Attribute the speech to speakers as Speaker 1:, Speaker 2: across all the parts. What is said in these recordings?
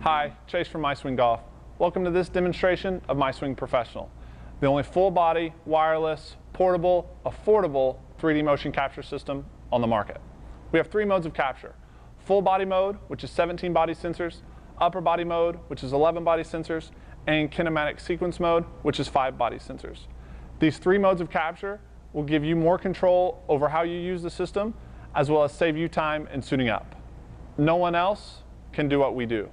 Speaker 1: Hi, Chase from MySwing Golf. Welcome to this demonstration of MySwing Professional, the only full-body, wireless, portable, affordable 3D motion capture system on the market. We have three modes of capture: full body mode, which is 17 body sensors; upper body mode, which is 11 body sensors; and kinematic sequence mode, which is 5 body sensors. These three modes of capture will give you more control over how you use the system, as well as save you time in suiting up. No one else can do what we do.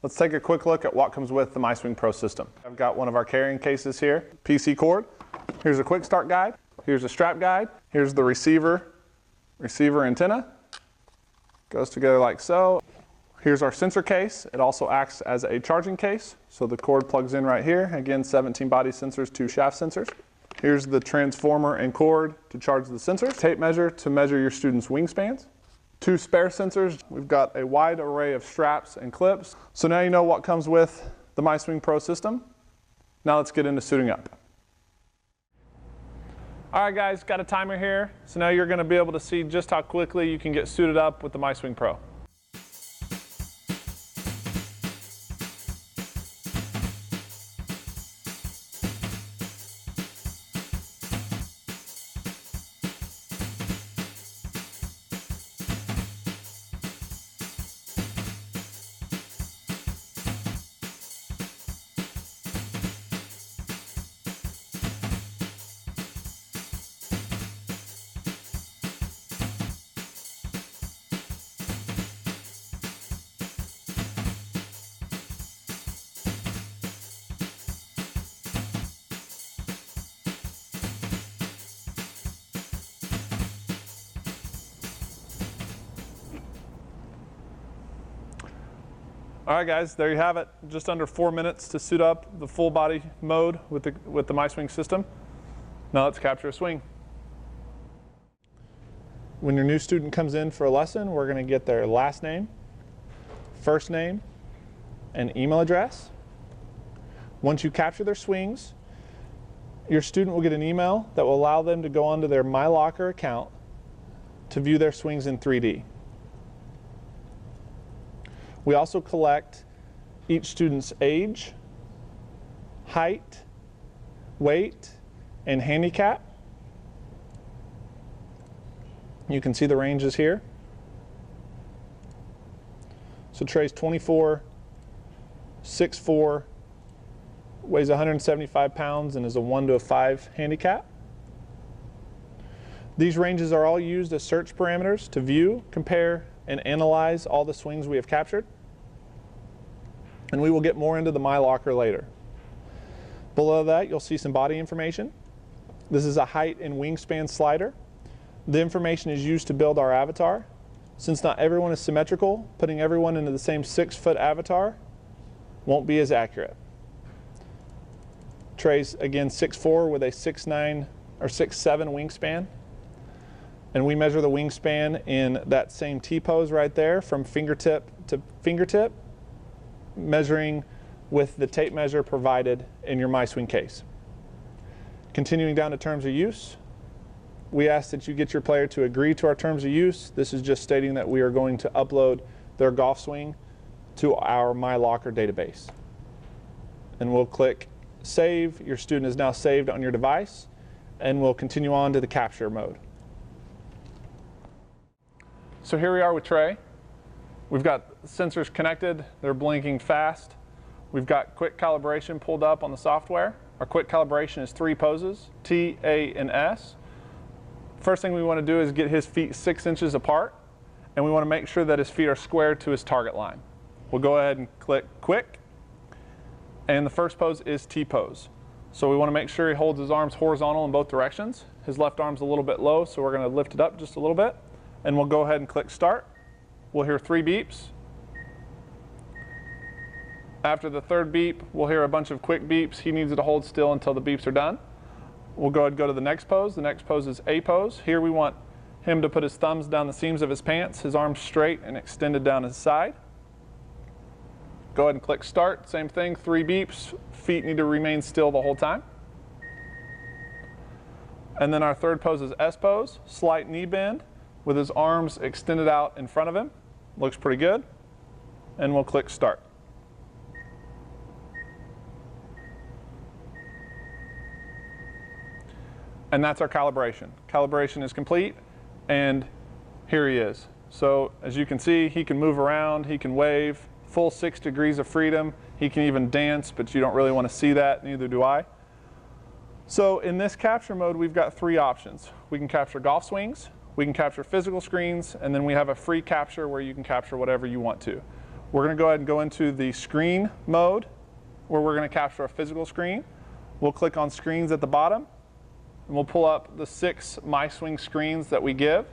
Speaker 1: Let's take a quick look at what comes with the MySwing Pro system. I've got one of our carrying cases here, PC cord. Here's a quick start guide. Here's a strap guide. Here's the receiver antenna. Goes together like so. Here's our sensor case. It also acts as a charging case. So the cord plugs in right here. Again, 17 body sensors, 2 shaft sensors. Here's the transformer and cord to charge the sensors. Tape measure to measure your student's wingspans. 2 spare sensors. We've got a wide array of straps and clips. So now you know what comes with the MySwing Pro system. Now let's get into suiting up. All right guys, got a timer here. So now you're going to be able to see just how quickly you can get suited up with the MySwing Pro. All right guys, there you have it. Just under 4 minutes to suit up the full body mode with the MySwing system. Now let's capture a swing. When your new student comes in for a lesson, we're going to get their last name, first name, and email address. Once you capture their swings, your student will get an email that will allow them to go onto their MyLocker account to view their swings in 3D. We also collect each student's age, height, weight, and handicap. You can see the ranges here. So Trey's 24, 6'4", weighs 175 pounds, and is a 1 to a 5 handicap. These ranges are all used as search parameters to view, compare, and analyze all the swings we have captured. And we will get more into the MyLocker later. Below that, you'll see some body information. This is a height and wingspan slider. The information is used to build our avatar. Since not everyone is symmetrical, putting everyone into the same 6-foot avatar won't be as accurate. Trey's, again, 6'4" with a 6'9" or 6'7" wingspan. And we measure the wingspan in that same T-pose right there, from fingertip to fingertip, measuring with the tape measure provided in your MySwing case. Continuing down to terms of use, we ask that you get your player to agree to our terms of use. This is just stating that we are going to upload their golf swing to our MyLocker database. And we'll click Save. Your student is now saved on your device, and we'll continue on to the capture mode. So here we are with Trey. We've got sensors connected, they're blinking fast. We've got quick calibration pulled up on the software. Our quick calibration is 3 poses, T, A, and S. First thing we want to do is get his feet 6 inches apart, and we want to make sure that his feet are square to his target line. We'll go ahead and click quick, and the first pose is T pose. So we want to make sure he holds his arms horizontal in both directions. His left arm's a little bit low, so we're going to lift it up just a little bit, and we'll go ahead and click start. We'll hear 3 beeps. After the 3rd beep, we'll hear a bunch of quick beeps. He needs to hold still until the beeps are done. We'll go ahead and go to the next pose. The next pose is A pose. Here we want him to put his thumbs down the seams of his pants, his arms straight and extended down his side. Go ahead and click start. Same thing, 3 beeps. Feet need to remain still the whole time. And then our third pose is S pose, slight knee bend with his arms extended out in front of him. Looks pretty good. and we'll click start. And that's our calibration. Calibration is complete, and here he is. So as you can see, he can move around, he can wave, full 6 degrees of freedom. He can even dance, but you don't really want to see that, neither do I. So in this capture mode, we've got 3 options. We can capture golf swings, we can capture physical screens, and then we have a free capture where you can capture whatever you want to. We're going to go ahead and go into the screen mode, where we're going to capture a physical screen. We'll click on screens at the bottom, and we'll pull up the 6 MySwing screens that we give.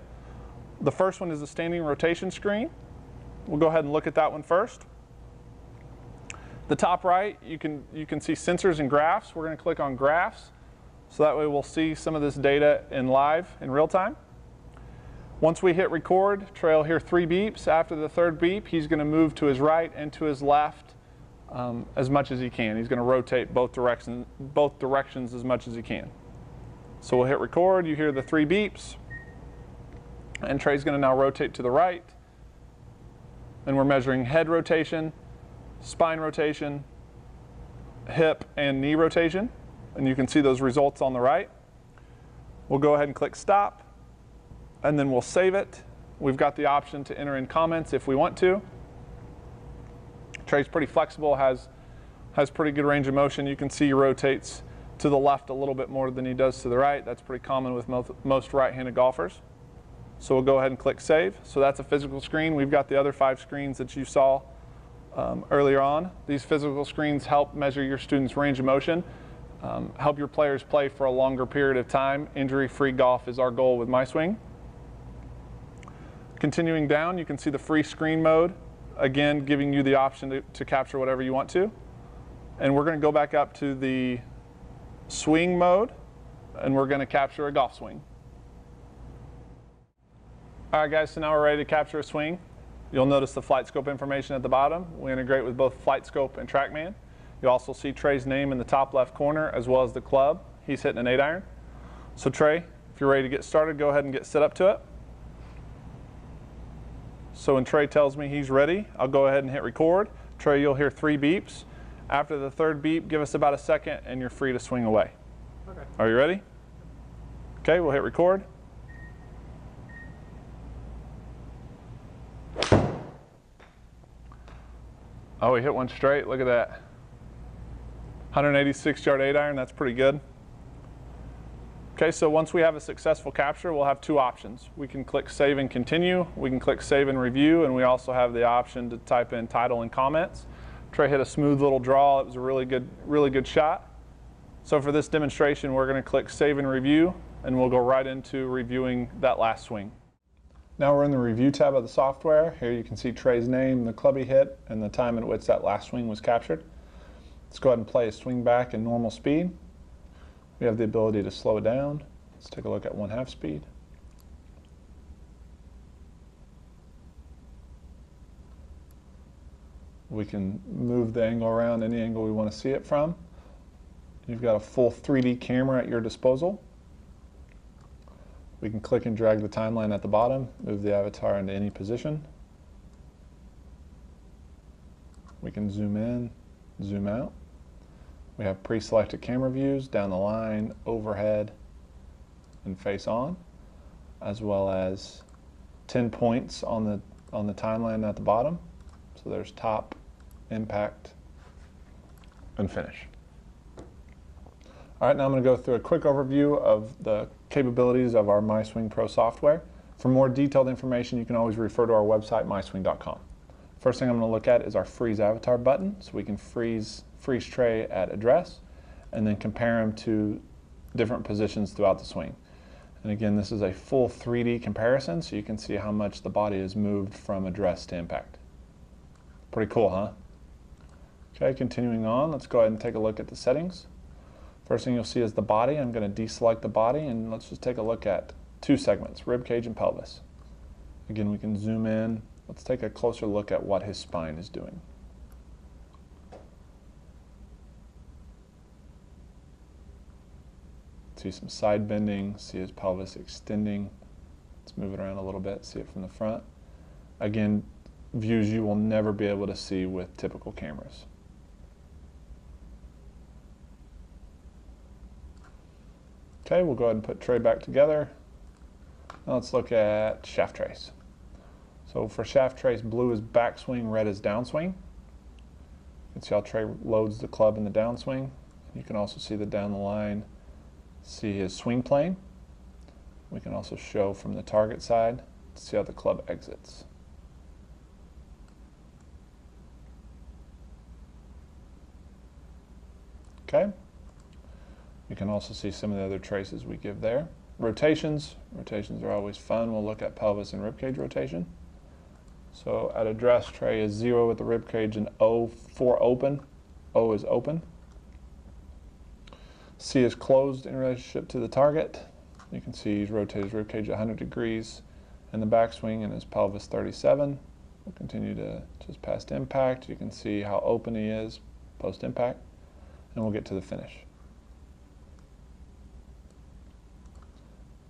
Speaker 1: The first one is the standing rotation screen. We'll go ahead and look at that one first. The top right, you can see sensors and graphs. We're going to click on graphs, so that way we'll see some of this data in real time. Once we hit record, Trey will hear 3 beeps. After the 3rd beep, he's going to move to his right and to his left as much as he can. He's going to rotate both directions as much as he can. So we'll hit record, you hear the 3 beeps, and Trey's going to now rotate to the right, and we're measuring head rotation, spine rotation, hip and knee rotation, and you can see those results on the right. We'll go ahead and click stop, and then we'll save it. We've got the option to enter in comments if we want to. Trey's pretty flexible, has pretty good range of motion. You can see he rotates to the left a little bit more than he does to the right. That's pretty common with most right-handed golfers. So we'll go ahead and click save. So that's a physical screen. We've got the other 5 screens that you saw earlier on. These physical screens help measure your students' range of motion, help your players play for a longer period of time. Injury-free golf is our goal with MySwing. Continuing down, you can see the free screen mode, again giving you the option to capture whatever you want to. And we're going to go back up to the swing mode, and we're going to capture a golf swing. All right guys, so now we're ready to capture a swing. You'll notice the flight scope information at the bottom. We integrate with both flight scope and TrackMan. You'll also see Trey's name in the top left corner, as well as the club. He's hitting an 8-iron. So Trey, if you're ready to get started, go ahead and get set up to it. So when Trey tells me he's ready, I'll go ahead and hit record. Trey, you'll hear 3 beeps. After the 3rd beep, give us about a second and you're free to swing away. Okay. Are you ready? Okay, we'll hit record. Oh, he hit one straight. Look at that. 186-yard 8-iron. That's pretty good. Okay, so once we have a successful capture, we'll have 2 options. We can click save and continue. We can click save and review, and we also have the option to type in title and comments. Trey hit a smooth little draw. It was a really good shot. So for this demonstration, we're going to click save and review, and we'll go right into reviewing that last swing. Now we're in the review tab of the software. Here you can see Trey's name, the club he hit, and the time at which that last swing was captured. Let's go ahead and play a swing back in normal speed. We have the ability to slow it down. Let's take a look at 1/2 speed. We can move the angle around any angle we want to see it from. You've got a full 3D camera at your disposal. We can click and drag the timeline at the bottom, move the avatar into any position. We can zoom in, zoom out. We have pre-selected camera views down the line, overhead, and face on, as well as 10 points on the timeline at the bottom. So there's top, impact, and finish. All right, now I'm going to go through a quick overview of the capabilities of our MySwing Pro software. For more detailed information, you can always refer to our website, myswing.com. First thing I'm going to look at is our freeze avatar button, so we can freeze Trey at address and then compare him to different positions throughout the swing. And again, this is a full 3D comparison, so you can see how much the body has moved from address to impact. Pretty cool, huh? Okay, continuing on, let's go ahead and take a look at the settings. First thing you'll see is the body. I'm going to deselect the body, and let's just take a look at 2 segments, rib cage and pelvis. Again, we can zoom in. Let's take a closer look at what his spine is doing. See some side bending, see his pelvis extending. Let's move it around a little bit, see it from the front. Again, views you will never be able to see with typical cameras. Okay, we'll go ahead and put tray back together. Now let's look at shaft trace. So for shaft trace, blue is backswing, red is downswing. You can see how tray loads the club in the downswing. You can also see the down the line, see his swing plane. We can also show from the target side to see how the club exits. Okay. You can also see some of the other traces we give there. Rotations. Rotations are always fun. We'll look at pelvis and ribcage rotation. So at address, tray is 0 with the ribcage and O for open. O is open. C is closed in relationship to the target. You can see he's rotated his ribcage 100 degrees in the backswing and his pelvis 37. We'll continue to just past impact. You can see how open he is post impact, and we'll get to the finish.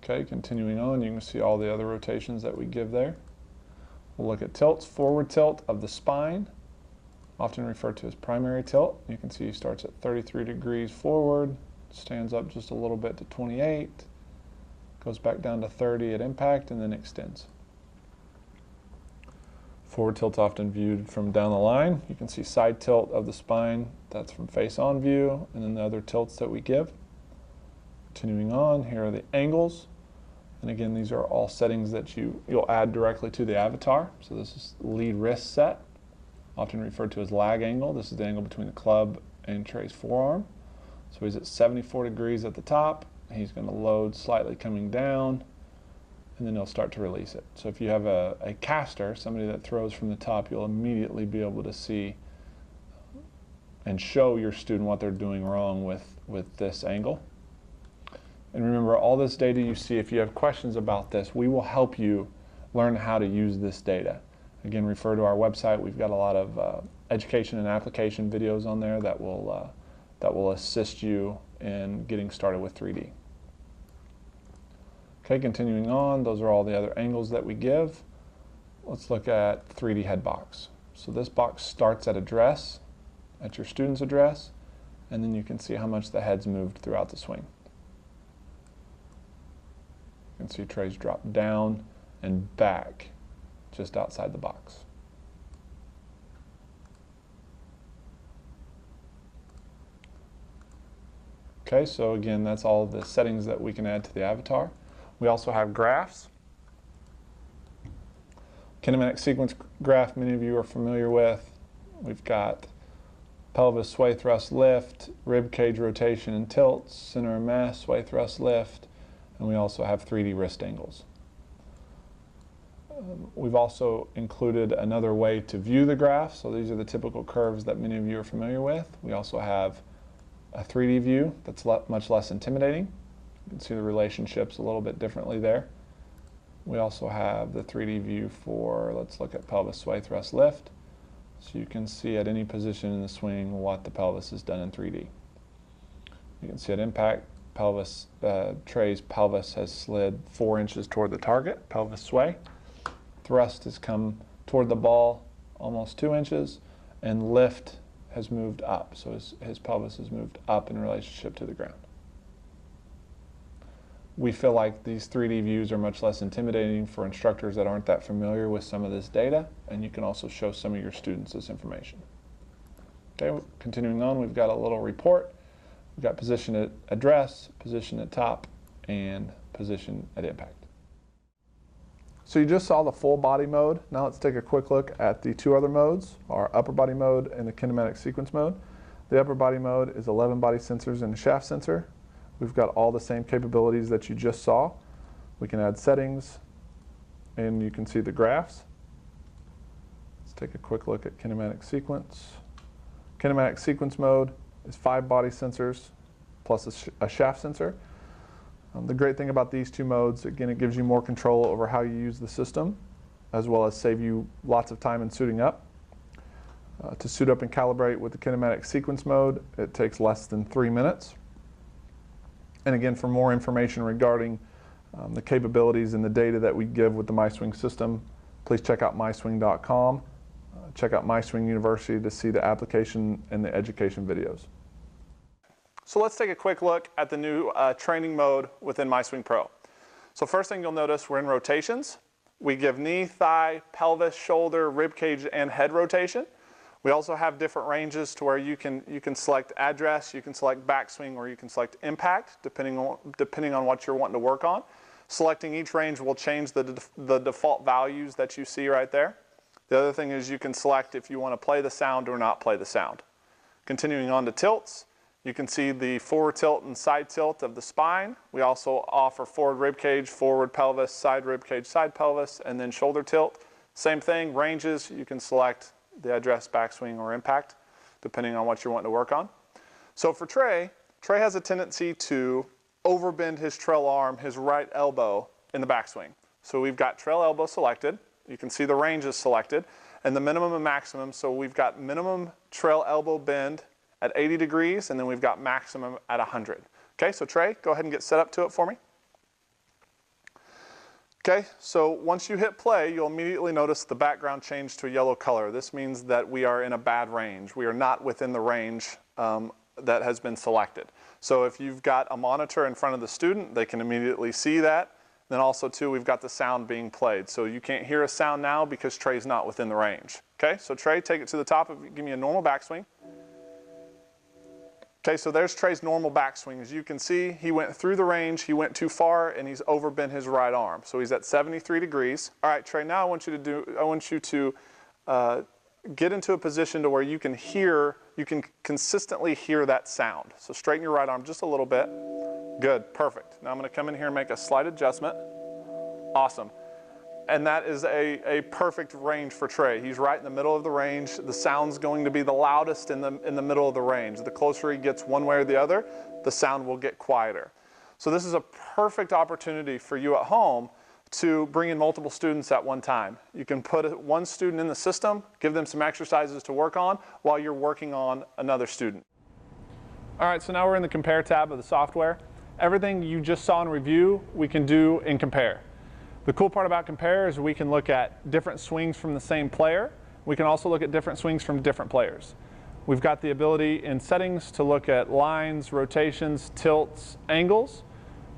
Speaker 1: Okay, continuing on, you can see all the other rotations that we give there. We'll look at tilts. Forward tilt of the spine, often referred to as primary tilt. You can see he starts at 33 degrees forward, stands up just a little bit to 28, goes back down to 30 at impact, and then extends. Forward tilt often viewed from down the line. You can see side tilt of the spine, that's from face-on view, and then the other tilts that we give. Continuing on, here are the angles. And again, these are all settings that you'll add directly to the avatar. So this is lead wrist set, often referred to as lag angle. This is the angle between the club and tray's forearm. So he's at 74 degrees at the top. He's going to load slightly coming down, and then he'll start to release it. So if you have a caster, somebody that throws from the top, you'll immediately be able to see and show your student what they're doing wrong with this angle. And remember, all this data you see, if you have questions about this, we will help you learn how to use this data. Again, refer to our website. We've got a lot of education and application videos on there that will assist you in getting started with 3D. Okay, continuing on, those are all the other angles that we give. Let's look at 3D head box. So this box starts at address, at your student's address, and then you can see how much the head's moved throughout the swing. You can see trays drop down and back just outside the box. Okay, so again, that's all the settings that we can add to the avatar. We also have graphs. Kinematic sequence graph, many of you are familiar with. We've got pelvis sway thrust lift, rib cage rotation and tilts, center of mass sway thrust lift, and we also have 3D wrist angles. We've also included another way to view the graph. So these are the typical curves that many of you are familiar with. We also have a 3D view that's much less intimidating. You can see the relationships a little bit differently there. We also have the 3D view for, let's look at pelvis sway thrust lift. So you can see at any position in the swing what the pelvis has done in 3D. You can see at impact, tray's pelvis has slid 4 inches toward the target, pelvis sway. Thrust has come toward the ball almost 2 inches, and lift has moved up. So his pelvis has moved up in relationship to the ground. We feel like these 3D views are much less intimidating for instructors that aren't that familiar with some of this data, and you can also show some of your students this information. Okay, continuing on, we've got a little report. We've got position at address, position at top, and position at impact. So you just saw the full body mode. Now let's take a quick look at the two other modes, our upper body mode and the kinematic sequence mode. The upper body mode is 11 body sensors and a shaft sensor. We've got all the same capabilities that you just saw. We can add settings, and you can see the graphs. Let's take a quick look at kinematic sequence. Kinematic sequence mode is 5 body sensors plus a shaft sensor. The great thing about these two modes, again, it gives you more control over how you use the system, as well as save you lots of time in suiting up. To suit up and calibrate with the kinematic sequence mode, it takes less than 3 minutes. And again, for more information regarding the capabilities and the data that we give with the MySwing system, please check out myswing.com. check out MySwing University to see the application and the education videos. So let's take a quick look at the new training mode within MySwing Pro. So first thing you'll notice, we're in rotations. We give knee, thigh, pelvis, shoulder, rib cage, and head rotation. We also have different ranges to where you can select address, you can select backswing, or you can select impact, depending on what you're wanting to work on. Selecting each range will change the default values that you see right there. The other thing is you can select if you want to play the sound or not play the sound. Continuing on to tilts, you can see the forward tilt and side tilt of the spine. We also offer forward rib cage, forward pelvis, side rib cage, side pelvis, and then shoulder tilt. Same thing, ranges, you can select the address, backswing, or impact, depending on what you're wanting to work on. So for Trey has a tendency to overbend his trail arm, his right elbow in the backswing. So we've got trail elbow selected. You can see the range is selected, and the minimum and maximum. So we've got minimum trail elbow bend at 80 degrees, and then we've got maximum at 100. Okay, so Trey, go ahead and get set up to it for me. Okay, so once you hit play, you'll immediately notice the background change to a yellow color. This means that we are in a bad range. We are not within the range that has been selected. So if you've got a monitor in front of the student, they can immediately see that. Then also too, we've got the sound being played. So you can't hear a sound now because Trey's not within the range. Okay, so Trey, take it to the top, give me a normal backswing. Okay, so there's Trey's normal backswing. As you can see, he went through the range, he went too far, and he's overbent his right arm. So he's at 73 degrees. All right, Trey, now I want you to get into a position to where you can consistently hear that sound. So straighten your right arm just a little bit. Good, perfect. Now I'm going to come in here and make a slight adjustment. Awesome. And that is a perfect range for Trey. He's right in the middle of the range. The sound's going to be the loudest in the middle of the range. The closer he gets one way or the other, the sound will get quieter. So this is a perfect opportunity for you at home to bring in multiple students at one time. You can put one student in the system, give them some exercises to work on while you're working on another student. All right, so now we're in the Compare tab of the software. Everything you just saw in review, we can do in Compare. The cool part about Compare is we can look at different swings from the same player. We can also look at different swings from different players. We've got the ability in settings to look at lines, rotations, tilts, angles.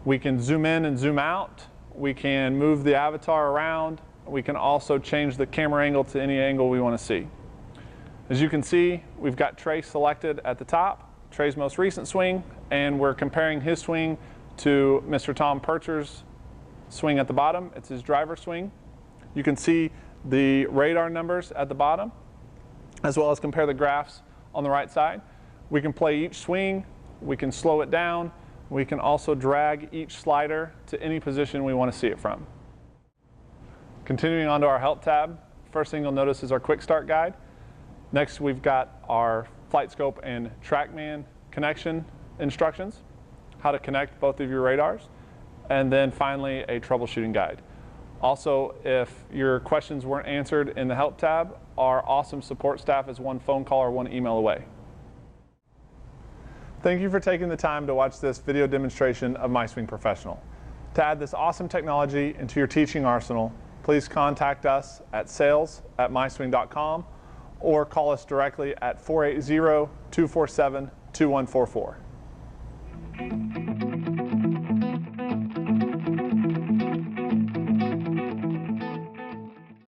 Speaker 1: We can zoom in and zoom out. We can move the avatar around. We can also change the camera angle to any angle we want to see. As you can see, we've got Trey selected at the top, Trey's most recent swing, and we're comparing his swing to Mr. Tom Percher's swing at the bottom. It's his driver swing. You can see the radar numbers at the bottom, as well as compare the graphs on the right side. We can play each swing, we can slow it down, we can also drag each slider to any position we want to see it from. Continuing on to our Help tab, first thing you'll notice is our Quick Start Guide. Next, we've got our flight scope and TrackMan connection instructions, how to connect both of your radars, and then finally a troubleshooting guide. Also, if your questions weren't answered in the Help tab, our awesome support staff is one phone call or one email away. Thank you for taking the time to watch this video demonstration of MySwing Professional. To add this awesome technology into your teaching arsenal, please contact us at sales@myswing.com or call us directly at 480-247-2144.